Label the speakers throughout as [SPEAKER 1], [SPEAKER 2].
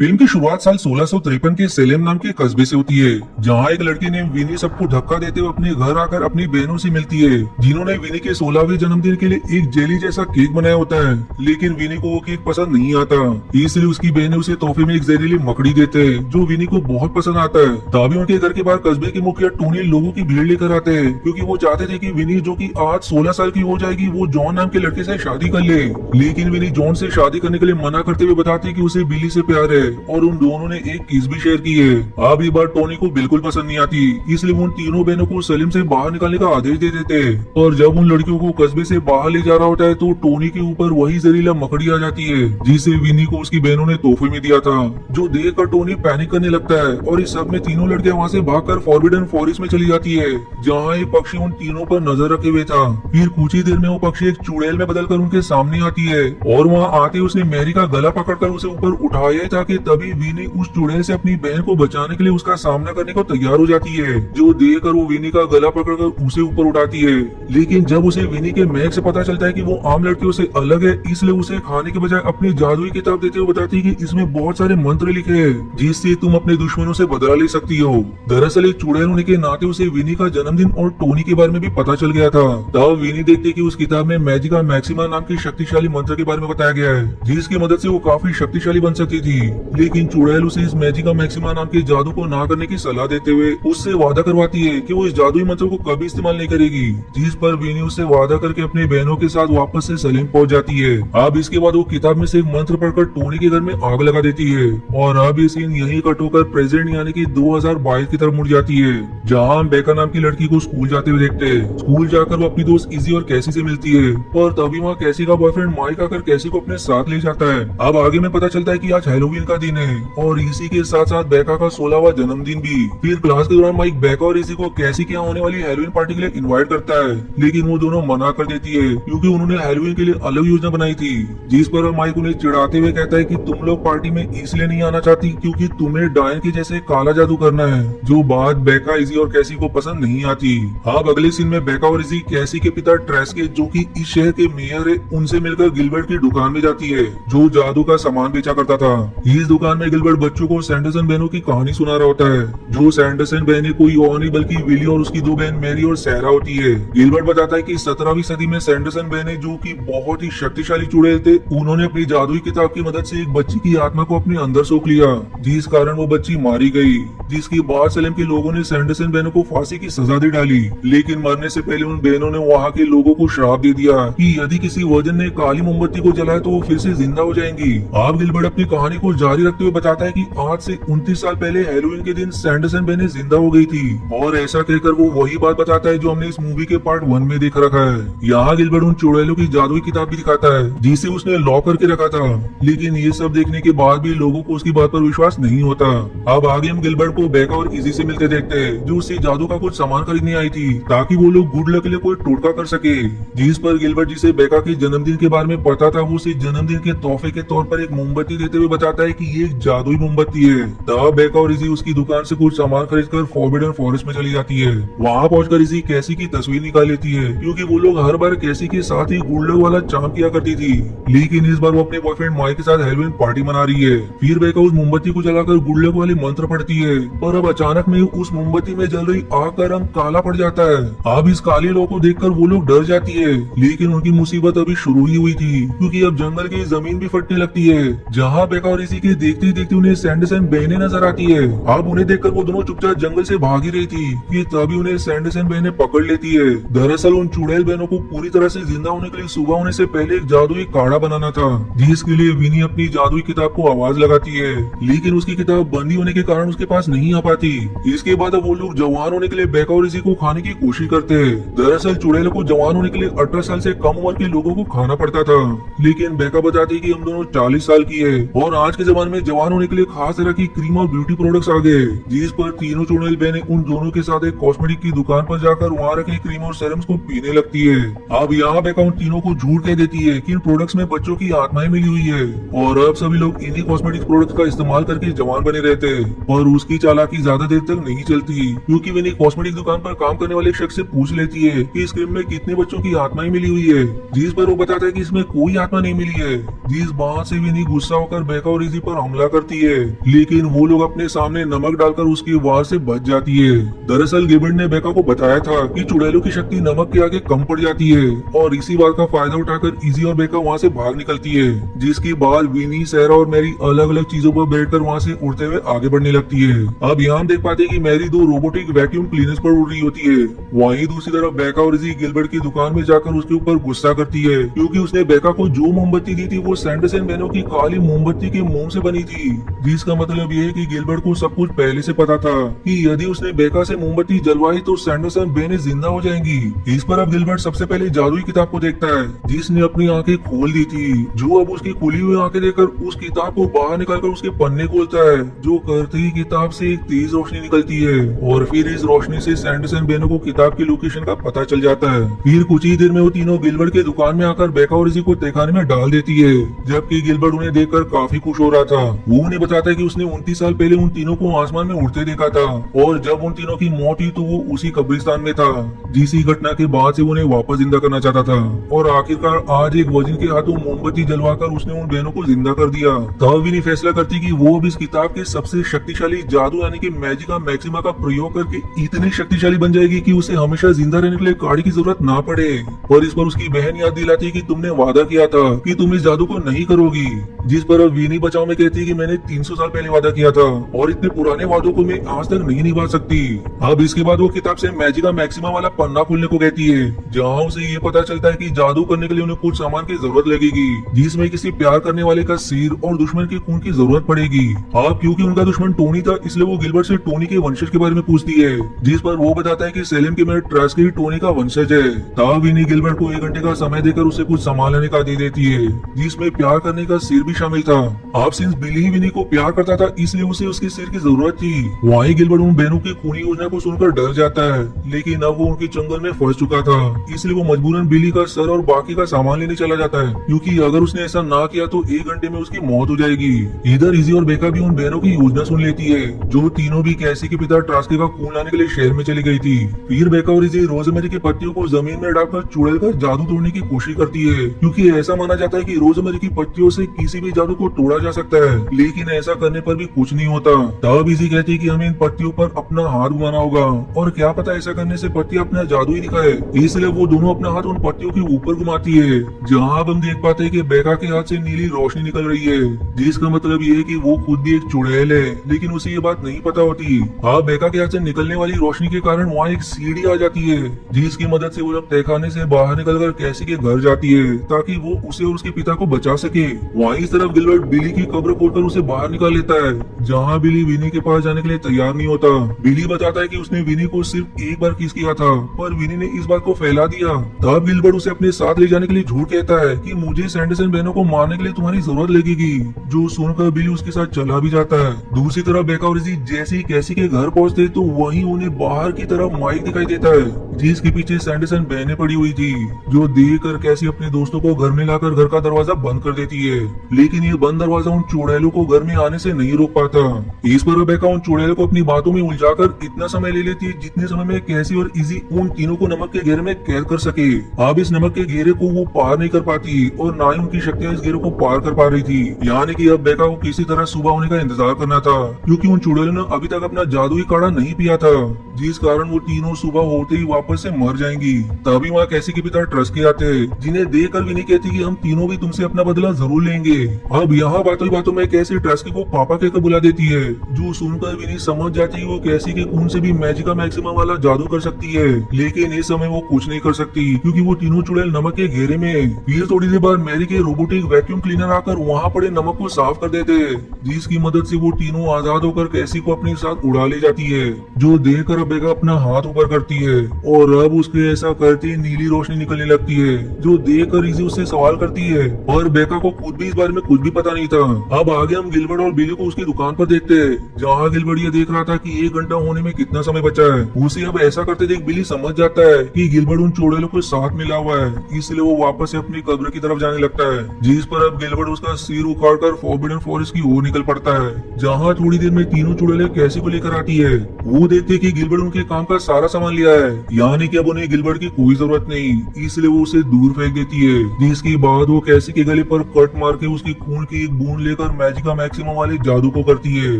[SPEAKER 1] Film की शुरुआत साल 1653 के सेलेम नाम के कस्बे से होती है, जहाँ एक लड़की ने विनी सबको धक्का देते हुए अपने घर आकर अपनी बहनों से मिलती है, जिन्होंने विनी के 16वें जन्मदिन के लिए एक जेली जैसा केक बनाया होता है। लेकिन विनी को वो केक पसंद नहीं आता, इसलिए उसकी बहनें उसे तोहफे में एक जहरीली मकड़ी देते हैं, जो विनी को बहुत पसंद आता है। तभी उनके घर के बाहर कस्बे के मुखिया टोनी लोगों की भीड़ लेकर आते हैं, क्योंकि वो चाहते थे कि विनी, जो कि आज 16 साल की हो जाएगी, वो जॉन नाम के लड़के से शादी कर ले। लेकिन विनी जॉन से शादी करने के लिए मना करते हुए बताती है कि उसे बिली से प्यार है, और उन दोनों ने एक किस भी शेयर की है। अब ये बात टोनी को बिल्कुल पसंद नहीं आती, इसलिए वो उन तीनों बहनों को सलीम से बाहर निकालने का आदेश दे देते हैं। और जब उन लड़कियों को कस्बे से बाहर ले जा रहा होता है तो टोनी के ऊपर वही जहरीला मकड़ी आ जाती है, जिसे विनी को उसकी बहनों ने तोहफे में दिया था, जो देखकर टोनी पैनिक करने लगता है। और इस सब में तीनों लड़कियां वहाँ से भागकर फॉरबिडन फॉरेस्ट में चली जाती है, जहाँ एक पक्षी उन तीनों पर नजर रखे हुए था। फिर कुछ ही देर में वो पक्षी एक चुड़ैल में बदलकर उनके सामने आती है, और वहाँ आते उसने मैरी का गला पकड़कर उसे ऊपर उठाया था कि तभी विनी उस चुड़ैल से अपनी बहन को बचाने के लिए उसका सामना करने को तैयार हो जाती है, जो देखकर वो विनी का गला पकड़कर उसे ऊपर उठाती है। लेकिन जब उसे विनी के महक से पता चलता है कि वो आम लड़कियों से अलग है, इसलिए उसे खाने के बजाय अपनी जादुई किताब देते हुए बताती है कि इसमें बहुत सारे मंत्र लिखे हैं, जिससे तुम अपने दुश्मनों से बदला ले सकती हो। दरअसल एक चुड़ैल होने के नाते उसे विनी का जन्मदिन और टोनी के बारे में भी पता चल गया था। तब विनी देखते कि उस किताब में मैजिका मैक्सिमा नाम के शक्तिशाली मंत्र के बारे में बताया गया है, जिसकी मदद से वो काफी शक्तिशाली बन सकती थी। लेकिन चुड़ैल उसे इस मैजिका मैक्सिमा नाम के जादू को ना करने की सलाह देते हुए उससे वादा करवाती है कि वो इस जादुई मंत्र को कभी इस्तेमाल नहीं करेगी, जिस पर विनी उससे वादा करके अपनी बहनों के साथ वापस से सलीम पहुंच जाती है। अब इसके बाद वो किताब में से एक मंत्र पढ़कर टोनी के घर में आग लगा देती है, और अब ये सीन यही कट होकर प्रेजेंट यानी कि 2022 की तरफ मुड़ जाती है, जहाँ हम बेका नाम की लड़की को स्कूल जाते हुए देखते हैं। स्कूल जाकर वो अपनी दोस्त इजी और कैसी से मिलती है, और तभी वहाँ कैसी का बॉयफ्रेंड माइक आकर कैसी को अपने साथ ले जाता है। अब आगे में पता चलता है कि आज हैलोवीन का दिन है, और इसी के साथ साथ बेका का 16वां जन्मदिन भी। फिर क्लास के दौरान माइक बेका और इसी को कैसी के यहाँ होने वाली हैलोवीन पार्टी के लिए इनवाइट करता है, लेकिन वो दोनों मना कर देती है, क्योंकि उन्होंने हैलोवीन के लिए अलग योजना बनाई थी। जिस पर माइक उन्हें चिढ़ाते हुए कहता है कि तुम लोग पार्टी में इसलिए नहीं आना चाहती क्योंकि तुम्हें डायन के जैसे काला जादू करना है, जो बात बेका, इजी और कैसी को पसंद नहीं आती। अब अगले सीन में बेका और इजी कैसी के पिता ट्रेस्के, जो कि इस शहर के मेयर है, उनसे मिलकर गिलबर्ट की दुकान में जाती है, जो जादू का सामान बेचा करता था। इस दुकान में गिलबर्ट बच्चों को सैंडरसन बहनों की कहानी सुना रहा होता है, जो सैंडरसन बहनें कोई और नहीं बल्कि विली और उसकी दो बहन मैरी और सैरा होती है। गिलबर्ट बताता है कि 17वीं सदी में सैंडरसन बहनें, जो कि बहुत ही शक्तिशाली चुड़ैल थे, उन्होंने अपनी जादुई किताब की मदद से एक बच्ची की आत्मा को अपने अंदर सोख लिया, जिस कारण वो बच्ची मारी गई। जिसके बाद सलेम के लोगों ने सैंडरसन बहनों को फांसी की सजा दे डाली, लेकिन मरने से पहले उन बहनों ने वहाँ के लोगों को श्राप दे दिया कि यदि किसी वर्जन ने काली मोमबत्ती को जलाया तो वो फिर से जिंदा हो जाएंगी। आप गिलबर्ट अपनी कहानी को जारी रखते हुए बताता है कि आज से 29 साल पहले हैलोवीन के दिन सैंडरसन बहनें जिंदा हो गई थी, और ऐसा कहकर वो वही बात बताता है जो हमने इस मूवी के पार्ट 1 में देख रखा है। यहाँ गिलबर्ट उन चुड़ैलों की जादुई किताब भी दिखाता है, जिसे उसने लॉक करके रखा था, लेकिन ये सब देखने के बाद भी लोगों को उसकी बात पर विश्वास नहीं होता। अब आगे हम गिलबर्ट को बेका और इजी से मिलते देखते हैं, जो उससे जादू का कुछ सामान खरीदने आई थी, ताकि वो लोग गुड लक के लिए कोई टोटका कर सके। जिस पर गिलबर्ट, जिसे बेका के जन्मदिन के बारे में पता था, वो उसे जन्मदिन के तोहफे के तौर पर एक मोमबत्ती देते हुए बताता है कि ये एक जादुई मोमबत्ती है। तब बेका और इजी उसकी दुकान से कुछ सामान खरीदकर फॉरबिडन फॉरेस्ट में चली जाती है। वहाँ पहुंचकर इजी कैसी की तस्वीर निकाल लेती है, क्योंकि वो लोग हर बार कैसी के साथ ही गुड लक वाला चाम किया करती थी, लेकिन इस बार वो अपने बॉयफ्रेंड माइक के साथ हैलोवीन पार्टी मना रही है। फिर बेका उस मोमबत्ती को जलाकर गुड लक वाले मंत्र पढ़ती है, पर अब अचानक में उस मोमबत्ती में जल रही आग का रंग काला पड़ जाता है। अब इस काले लोगों को देखकर वो लोग डर जाती है, लेकिन उनकी मुसीबत अभी शुरू ही हुई थी, क्योंकि अब जंगल की जमीन भी फटने लगती है। जहाँ बेका और इसी के देखते ही देखते उन्हें सैंडरसन बहनें नजर आती है। अब उन्हें देखकर वो दोनों चुपचाप जंगल से भाग ही रही थी कि तभी उन्हें सैंडरसन बहनें पकड़ लेती है। दरअसल उन चुड़ैल बहनों को पूरी तरह से जिंदा होने के लिए सुबह होने से पहले एक जादुई काढ़ा बनाना था, जिसके लिए विनी अपनी जादुई किताब को आवाज लगाती है, लेकिन उसकी किताब बंदी होने के कारण उसके पास नहीं आ पाती। इसके बाद अब वो लोग जवान होने के लिए बेका और इसी को खाने की कोशिश करते हैं। दरअसल चुड़ैलों को जवान होने के लिए 18 साल से कम उम्र के लोगों को खाना पड़ता था, लेकिन बेका बताती है कि हम दोनों 40 साल की है, और आज के जमाने में जवान होने के लिए खास तरह की क्रीम और ब्यूटी प्रोडक्ट्स आ गए। जिस पर तीनों चुड़ैल बहनें उन दोनों के साथ एक कॉस्मेटिक की दुकान पर जाकर वहाँ रखे क्रीम और सेरम्स को पीने लगती है। अब यहाँ बेका उन तीनों को झूठ कह देती है कि इन प्रोडक्ट्स में बच्चों की आत्माएं मिली हुई है, और अब सभी लोग इन्हीं कॉस्मेटिक प्रोडक्ट्स का इस्तेमाल करके जवान बने रहते हैं। पर उसकी चालाकी ज्यादा देर तक नहीं चलती, क्योंकि विनी कॉस्मेटिक दुकान पर काम करने वाले शख्स से पूछ लेती है कि इस क्रीम में कितने बच्चों की आत्माएं मिली हुई है, जिस पर वो बताता है कि इसमें कोई आत्मा नहीं मिली है। जिस बात से विनी गुस्सा होकर बेका और इजी पर हमला करती है, लेकिन वो लोग अपने सामने नमक डालकर उसकी वार से बच जाती है। दरअसल गिल्बर्ट ने बेका को बताया था कि चुड़ैलों की शक्ति नमक के आगे कम पड़ जाती है, और इसी बात का फायदा उठाकर इजी और बेका वहाँ से भाग निकलती है, जिसके बाद विनी, सैरा और मैरी अलग अलग चीजों पर बैठकर वहाँ से उड़ते हुए आगे बढ़ने लगती है। अब यहाँ हम देख पाते हैं कि मैरी 2 रोबोटिक वैक्यूम क्लीनर्स पर उड़ रही होती है। वहीं दूसरी तरफ बेका और इजी गिल्बर्ट की दुकान में जाकर उसके ऊपर गुस्सा करती है, क्योंकि उसने बेका को जो मोमबत्ती दी थी वो सैंडरसन बहनों की काली मोमबत्ती के मोम से बनी थी, जिसका मतलब ये है कि गिल्बर्ट को सब कुछ पहले से पता था कि यदि उसने बेका से मोमबत्ती जलवाई तो सैंडरसन बहनें जिंदा हो जाएंगी। इस पर अब गिल्बर्ट सबसे पहले जादुई किताब को देखता है, जिसने अपनी आंखें खोल दी थी। जो अब उसकी खुली हुई आंखें देखकर उस किताब को बाहर निकालकर उसके पन्ने खोलता है, जो करते ही किताब से एक तेज रोशनी निकलती है, और फिर इस रोशनी से सैंडरसन बहनों को किताब की लोकेशन का पता चल जाता है। फिर कुछ ही देर में वो तीनों गिल्बर्ट के दुकान में आकर बेका और इसी को तहखाने में डाल देती है, जबकि गिल्बर्ट उन्हें देखकर काफी खुश हो रहा था। वो उन्हें बताता है कि उसने 29 साल पहले उन तीनों को आसमान में उड़ते देखा था, और जब उन तीनों की मौत हुई तो वो उसी कब्रिस्तान में था, जिसी घटना के बाद से वो उन्हें वापस जिंदा करना चाहता था। और आखिरकार आज एक वजिन के हाथों मोमबत्ती जलवाकर उसने उन बहनों को जिंदा कर दिया। तब विनी फैसला करती कि वो अब इस किताब के सबसे शक्तिशाली जादू यानी कि मैजिका मैक्सिमा का प्रयोग करके इतनी शक्तिशाली बन जाएगी कि उसे हमेशा जिंदा रहने के लिए काढ़ी की जरूरत ना पड़े। और इस पर उसकी बहन याद दिलाती कि तुमने वादा किया था कि तुम इस जादू को नहीं करोगी, जिस पर अब विनी बचाव में कहती कि मैंने 300 साल पहले वादा किया था और इतने पुराने वादों को मैं आज तक नहीं निभा सकती। अब इसके बाद वो किताब से मैजिका मैक्सिमा वाला पन्ना खोलने को कहती है, जहाँ उसे ये पता चलता है कि जादू करने के लिए उन्हें कुछ सामान की जरूरत लगेगी, जिसमें किसी प्यार करने वाले का सिर और दुश्मन के खून की जरूरत पड़ेगी। अब क्योंकि उनका दुश्मन टोनी था, इसलिए वो गिल्बर्ट से टोनी के वंशज के बारे में पूछती है, जिस पर वो बताता है कि सेलेम के मेयर ट्रस्की टोनी का वंशज है। तब विनी गिल्बर्ट को 1 घंटे का समय देकर उसे कुछ सामान लेने का दे देती है, जिसमें प्यार करने का सिर भी शामिल था। अब सिंस बिली विनी को प्यार करता था, इसलिए उसे उसके सिर की जरूरत थी। वहीं गिल्बर्ट उन बहनों की खूनी योजना को सुनकर डर जाता है, लेकिन अब वो उनके जंगल में फंस चुका था, इसलिए वो मजबूरन बिली का सर और बाकी का सामान लेने चला जाता है, क्योंकि अगर उसने ऐसा ना किया तो 1 घंटे में उसकी मौत हो जाएगी। इधर इजी और बेका भी उन बहनों की योजना सुन लेती है, जो तीनों भी कैसी के पिता ट्रास्की का खून लाने के लिए शहर में चली गई थी। फिर बेका और इजी रोजमेरी की पत्तियों को जमीन में डालकर चुड़ैल का जादू तोड़ने की कोशिश करती है, क्योंकि ऐसा माना जाता है कि रोजमेरी की पत्तियों से किसी भी जादू को तोड़ा जा सकता है, लेकिन ऐसा करने पर भी कुछ नहीं होता। तब इजी कहती है कि हमें इन पत्तियों पर अपना हाथ घुमाना होगा, और क्या पता ऐसा करने से पत्तियां अपना जादू ही दिखाए। इसलिए वो दोनों अपना हाथ उन पत्तियों के ऊपर घुमाती है, जहाँ अब हम देख पाते हैं कि बेका के हाथ से नीली रोशनी निकल रही है, जिसका मतलब ये है कि वो खुद भी एक चुड़ैल है, लेकिन उसे ये बात नहीं पता होती। अब बेका के हाथ से निकलने वाली रोशनी के कारण वहाँ एक सीढ़ी आ जाती है, जिसकी मदद से वो जब तहखाने से बाहर निकलकर कैसी के घर जाती है, ताकि वो उसे और उसके पिता को बचा सके। वहीं इस तरफ गिल्बर्ट बिली की कब्र खोदकर उसे बाहर निकाल लेता है, जहाँ बिली विनी के पास जाने के लिए तैयार नहीं होता। बिली बताता है कि उसने विनी को सिर्फ एक बार किस किया था, पर विनी ने इस बात को फैला दिया। तब गिल्बर्ट उसे अपने साथ ले जाने के लिए झूठ कहता है कि मुझे सैंडरसन बहनों को मारने के लिए तुम्हारी जरूरत लगेगी, जो सुनकर बिली उसके साथ चला भी जाता है। दूसरी तरफ बेका और इजी जैसे ही कैसी के घर पहुंचते तो वहीं उन्हें बाहर की तरफ माइक दिखाई देता है, जिसके पीछे सैंडरसन बहनें पड़ी हुई थी, जो देख कर कैसी अपने दोस्तों को घर में लाकर घर का दरवाजा बंद कर देती है। लेकिन ये बंद दरवाजा उन चुड़ैलों को घर में आने से नहीं रोक पाता। इस पर बेका उन चुड़ैलों को अपनी बातों में उलझाकर इतना समय ले लेती है जितने समय में कैसी और इजी उन तीनों को नमक के घेरे में कैद कर सके। अब इस नमक के घेरे को वो पार नहीं कर पाती, और ना ही उनकी शक्तियां इस घेरे को पार कर पा रही थी। यानी कि अब बेका को किसी तरह सुबह होने का इंतजार करना था, क्योंकि उन चुड़ैलों ने अभी तक अपना जादुई काढ़ा नहीं पिया था, जिस कारण वो तीनों सुबह होते ही वापस से मर जाएंगी। तभी वहाँ कैसी के पिता ट्रस्की आते हैं, जिन्हें देखकर विनी कहती कि हम तीनों भी तुमसे अपना बदला जरूर लेंगे। अब यहाँ बातों ही बातों में कैसी ट्रस्की को पापा कहकर बुला देती है, जो सुनकर विनी समझ जाती है वो कैसी के खून से भी मैजिका मैक्सिमा वाला जादू कर सकती है, लेकिन इस समय वो कुछ नहीं कर सकती, क्योंकि वो तीनों चुड़ैल नमक के घेरे में है। फिर थोड़ी देर बाद मैरी के रोबोटिक वैक्यूम क्लीनर आकर वहाँ पड़े नमक को साफ कर देते हैं, जिसकी मदद से वो तीनों आजाद होकर कैसी को अपने साथ उड़ा ले जाती है, जो देखकर बेका अपना हाथ ऊपर करती है, और अब उसके ऐसा करते नीली रोशनी निकलने लगती है, जो देखकर इजी उससे सवाल करती है, और बेका को खुद भी इस बारे में कुछ भी पता नहीं था। अब आगे हम गिल्बर्ट और बिली को उसकी दुकान पर देखते हैं, जहाँ गिल्बर्ट ये देख रहा था कि 1 घंटा होने में कितना समय बचा है। उसे अब ऐसा करते देख बिली समझ जाता है कि गिल्बर्ट उन चुड़ैलों के साथ मिला हुआ है, इसलिए वो वापस से अपनी कब्र की तरफ जाने लगता है, जिस पर अब गिल्बर्ट उसका सिर उखाड़कर फॉरबिडन फॉरेस्ट की ओर निकल पड़ता है, जहाँ थोड़ी देर में तीनों चुड़ैलें कैसी को लेकर आती है। वो देखते कि गिल्बर्ट गिलबर्ट उनके काम का सारा सामान लिया है, यानी कि अब उन्हें गिलबर्ट की कोई जरूरत नहीं, इसलिए वो उसे दूर फेंक देती है। जिसके बाद वो कैसी के गले पर कट मार के उसकी खून की एक बूंद लेकर मैजिका मैक्सिमम वाले जादू को करती है।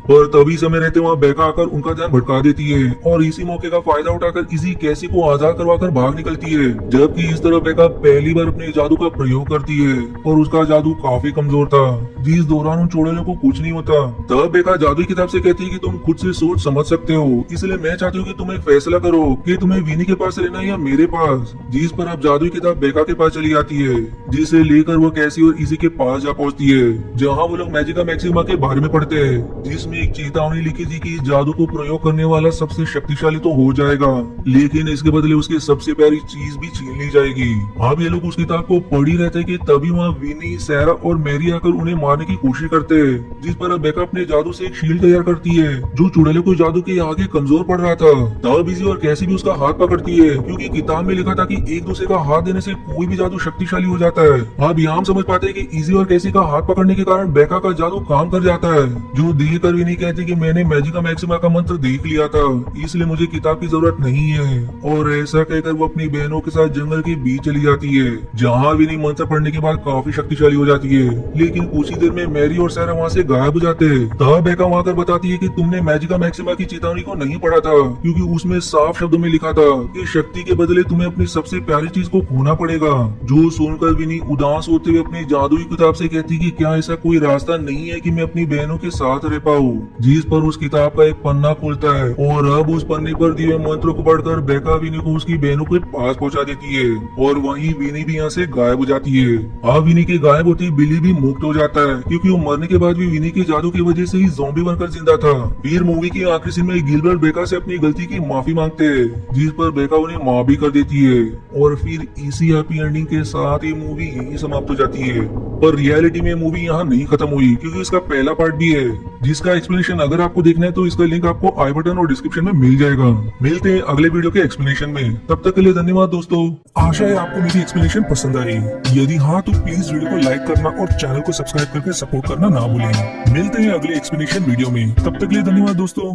[SPEAKER 1] पर तभी समय रहते वहाँ बेका आकर उनका ध्यान भटका देती है और इसी मौके का फायदा उठाकर इसी कैसी को आजाद करवाकर भाग निकलती है। जबकि इस तरह बेका पहली बार अपने जादू का प्रयोग करती है और उसका जादू काफी कमजोर था, जिस दौरान उन चुड़ैलों को कुछ नहीं होता। तब बेका जादुई किताब से कहती है कि तुम खुद से सोच समझ सकते हो, इसलिए मैं चाहती हूँ कि तुम एक फैसला करो कि तुम्हें विनी के पास रहना है या मेरे पास। जिस पर अब जादुई किताब बेका के पास चली जाती है, जिसे लेकर वो कैसी और इसी के पास जा पहुंचती है, जहाँ वो लोग मैजिका मैक्सिमा के बारे में पढ़ते हैं, जिसमें एक चेतावनी लिखी थी कि जादू को प्रयोग करने वाला सबसे शक्तिशाली तो हो जाएगा, लेकिन इसके बदले उसकी सबसे प्यारी चीज भी छीन ली जाएगी। अब ये लोग उस किताब को पढ़ ही रहते कि तभी वहाँ विनी, सैरा और मैरी आकर उन्हें मारने की कोशिश करते हैं। जिस पर अब बेका अपने जादू से एक शील्ड तैयार करती है जो चुड़ैलों को जादू के आगे कमजोर पड़ रहा था। तब इजी और कैसी भी उसका हाथ पकड़ती है, क्योंकि किताब में लिखा था कि एक दूसरे का हाथ देने से कोई भी जादू शक्तिशाली हो जाता है। अब यहाँ हम समझ पाते हैं कि इजी और कैसी का हाथ पकड़ने के कारण बेका का जादू काम कर जाता है, जो देख कर भी नहीं कहती कि मैंने मैजिका मैक्सिमा का मंत्र देख लिया था, इसलिए मुझे किताब की जरूरत नहीं है। और ऐसा कहकर वो अपनी बहनों के साथ जंगल के बीच चली जाती है, जहाँ विनी मंत्र पढ़ने के बाद काफी शक्तिशाली हो जाती है। लेकिन कुछ ही देर में मैरी और सैरा वहाँ से गायब हो जाते हैं। तब बेका वहाँ कर बताती है कि तुमने मैजिका मैक्सिमा की चेतावनी को नहीं पढ़ा था, क्योंकि उसमें साफ शब्दों में लिखा था कि शक्ति के बदले तुम्हें अपनी सबसे प्यारी चीज को खोना पड़ेगा। जो सुनकर विनी उदास होते हुए अपनी जादुई किताब से कहती कि क्या ऐसा कोई रास्ता नहीं है कि मैं अपनी बहनों के साथ रह पाऊँ। जिस पर उस किताब का एक पन्ना खुलता है और अब उस पन्ने पर दिए मंत्रों को पढ़कर बेका विनी को उसकी बहनों के पास पहुंचा देती है और वहीं विनी भी यहाँ से गायब हो जाती है। अब विनी के गायब होते ही बिली भी मुक्त हो जाता है, क्योंकि वो मरने के बाद भी विनी के जादू की वजह से ही ज़ॉम्बी बनकर जिंदा था। फिर मूवी की आखिरी सीन में गिलबर्ट बेका से अपनी गलती की माफी मांगते हैं, जिस पर बेका उन्हें माफ भी कर देती है और फिर इसी हैप्पी एंडिंग के साथ ये मूवी यहीं समाप्त हो जाती है। पर रियलिटी में मूवी यहाँ नहीं खत्म हुई, क्योंकि इसका पहला पार्ट भी है, जिसका एक्सप्लेनेशन अगर आपको देखना है तो इसका लिंक आपको आई बटन और डिस्क्रिप्शन में मिल जाएगा। मिलते हैं अगले वीडियो के एक्सप्लेनेशन में, तब तक के लिए धन्यवाद दोस्तों। आशा है आपको मेरी एक्सप्लेनेशन पसंद आई। यदि हाँ तो प्लीज वीडियो को लाइक करना और चैनल को सब्सक्राइब करके सपोर्ट करना ना भूलें। मिलते हैं अगले एक्सप्लेनेशन वीडियो में, तब तक के लिए धन्यवाद दोस्तों।